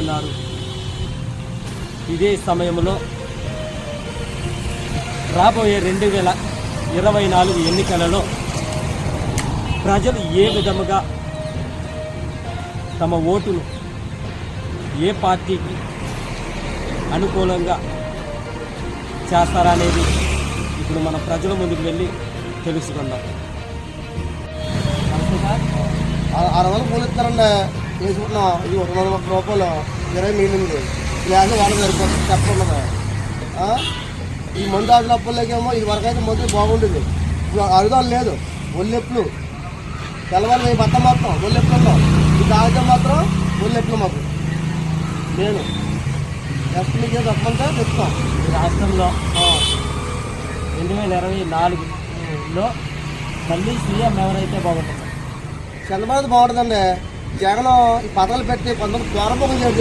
ఉన్నారు. ఇదే సమయంలో రాబోయే 2024 ఎన్నికలలో ప్రజలు ఏ విధముగా తమ ఓటును ఏ పార్టీకి అనుకూలంగా చేస్తారనేది ఇప్పుడు మన ప్రజల ముందుకు వెళ్ళి తెలుసుకుందాం. 600 పూలు ఇస్తారండి. వేసుకుంటున్నాం. ఇది 230 రూపాయలు 20 మిగిలింది. గ్లాసు వాళ్ళకి సరిపోతుంది. చెప్పకుండా ఈ మందు ఆకుల అప్పుల్లోకేమో ఇది వరకు అయితే మందు బాగుండేది. ఇప్పుడు అరుదాలు లేదు. ఒళ్ళెప్పులు తెల్లవారు మీ బట్ట మొత్తం ఒళ్ళెప్పులు ఉన్నాం. ఈ కాగితం మాత్రం ఒళ్ళెప్పులు మాకు నేను నెక్స్ట్ మీకు ఏం తప్పంటే చెప్తాం. ఈ రాష్ట్రంలో 2024లో మళ్ళీ సీఎం ఎవరైతే బాగుంటుంది? చంద్రబాబు బాగుంటుందండి. జగన్ ఈ పథకాలు పెట్టి కొంతమంది ద్వారపోకం చేసి